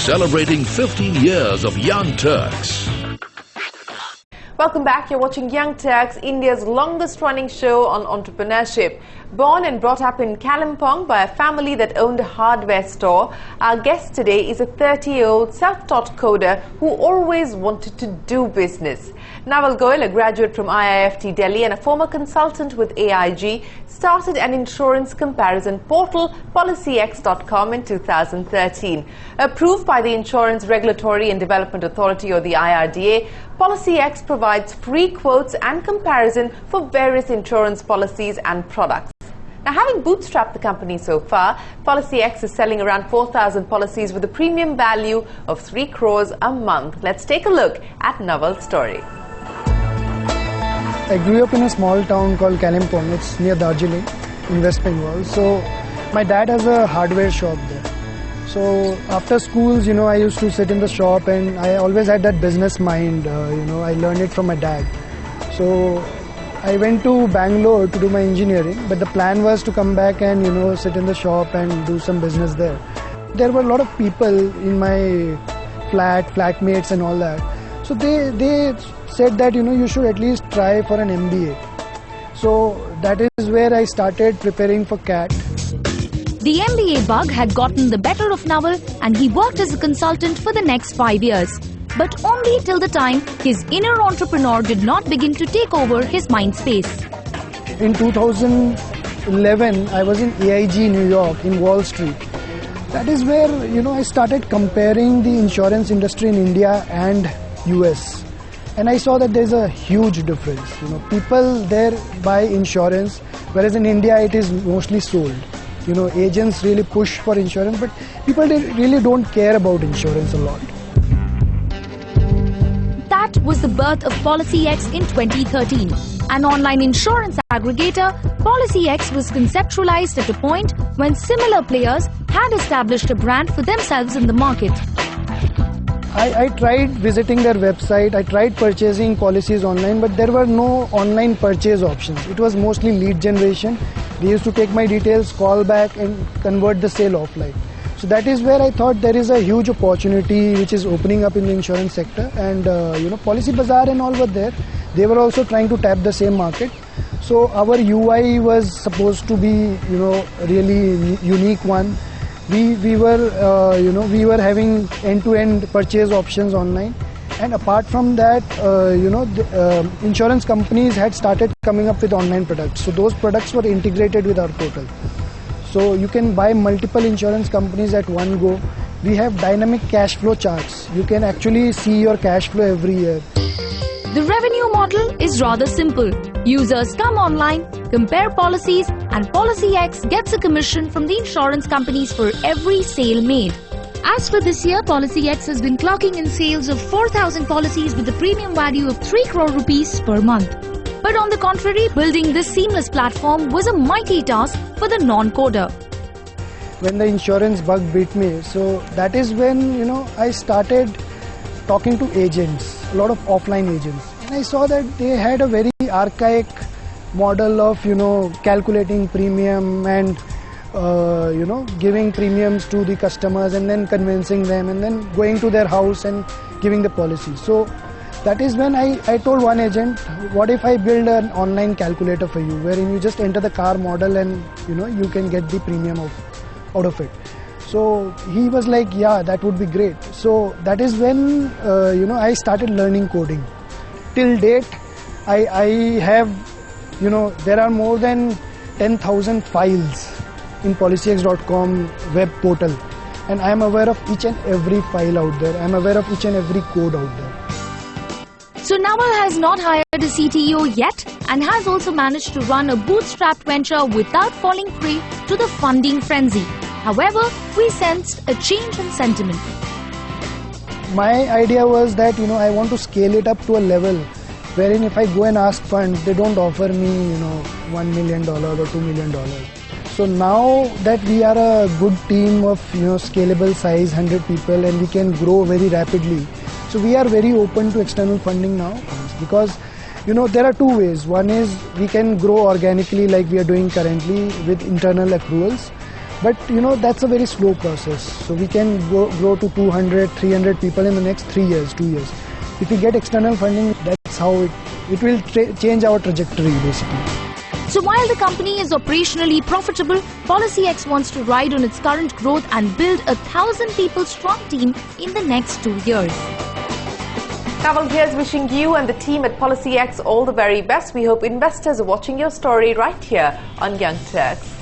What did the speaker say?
celebrating 15 years of Young Turks. Welcome back. You're watching Young Turks, India's longest-running show on entrepreneurship. Born and brought up in Kalimpong by a family that owned a hardware store, our guest today is a 30-year-old self-taught coder who always wanted to do business. Naval Goel, a graduate from IIFT Delhi and a former consultant with AIG, started an insurance comparison portal, PolicyX.com, in 2013. Approved by the Insurance Regulatory and Development Authority, or the IRDA, PolicyX provides free quotes and comparison for various insurance policies and products. Now, having bootstrapped the company so far, PolicyX is selling around 4,000 policies with a premium value of 3 crores a month. Let's take a look at Naval's story. I grew up in a small town called Kalimpong. It's near Darjeeling in West Bengal. So my dad has a hardware shop there. So after schools, I used to sit in the shop, and I always had that business mind. I learned it from my dad. So I went to Bangalore to do my engineering, but the plan was to come back and sit in the shop and do some business there. There were a lot of people in my flatmates and all that. So they said that you should at least try for an MBA. So that is where I started preparing for CAT. The MBA bug had gotten the better of Naval, and he worked as a consultant for the next 5 years. But only till the time his inner entrepreneur did not begin to take over his mind space. In 2011, I was in AIG New York in Wall Street. That is where I started comparing the insurance industry in India and US. And I saw that there's a huge difference. People there buy insurance, whereas in India it is mostly sold. Agents really push for insurance, but people really don't care about insurance a lot. That was the birth of PolicyX in 2013. An online insurance aggregator, PolicyX was conceptualized at a point when similar players had established a brand for themselves in the market. I tried visiting their website, I tried purchasing policies online, but there were no online purchase options. It was mostly lead generation. They used to take my details, call back and convert the sale offline. So that is where I thought there is a huge opportunity which is opening up in the insurance sector, and Policy Bazaar and all were there. They were also trying to tap the same market. So our UI was supposed to be a really unique one. We were having end-to-end purchase options online, and apart from that, insurance companies had started coming up with online products. So those products were integrated with our portal. So you can buy multiple insurance companies at one go. We have dynamic cash flow charts. You can actually see your cash flow every year. The revenue model is rather simple. Users come online, compare policies, and PolicyX gets a commission from the insurance companies for every sale made. As for this year, PolicyX has been clocking in sales of 4,000 policies with a premium value of 3 crore rupees per month. But on the contrary, building this seamless platform was a mighty task for the non-coder. When the insurance bug bit me, so that is when I started talking to agents, a lot of offline agents. And I saw that they had a very archaic model of calculating premium and giving premiums to the customers and then convincing them and then going to their house and giving the policy. So that is when I told one agent, what if I build an online calculator for you, wherein you just enter the car model and you can get the premium out of it. So he was like, yeah, that would be great. So that is when I started learning coding. Till date, I have there are more than 10,000 files in PolicyX.com web portal, and I am aware of each and every file out there. I am aware of each and every code out there. So Naval has not hired a CTO yet and has also managed to run a bootstrapped venture without falling prey to the funding frenzy. However, we sensed a change in sentiment. My idea was that I want to scale it up to a level wherein if I go and ask funds, they don't offer me $1 million or $2 million. So now that we are a good team of scalable size, 100 people, and we can grow very rapidly, so we are very open to external funding now, because there are two ways. One is we can grow organically like we are doing currently with internal accruals, But that's a very slow process. So we can grow to 200, 300 people in the next 3 years, 2 years. If we get external funding, that's how it will change our trajectory basically. So while the company is operationally profitable, PolicyX wants to ride on its current growth and build a 1,000 people strong team in the next 2 years. Naval Goel is wishing you and the team at PolicyX all the very best. We hope investors are watching your story right here on Young Turks.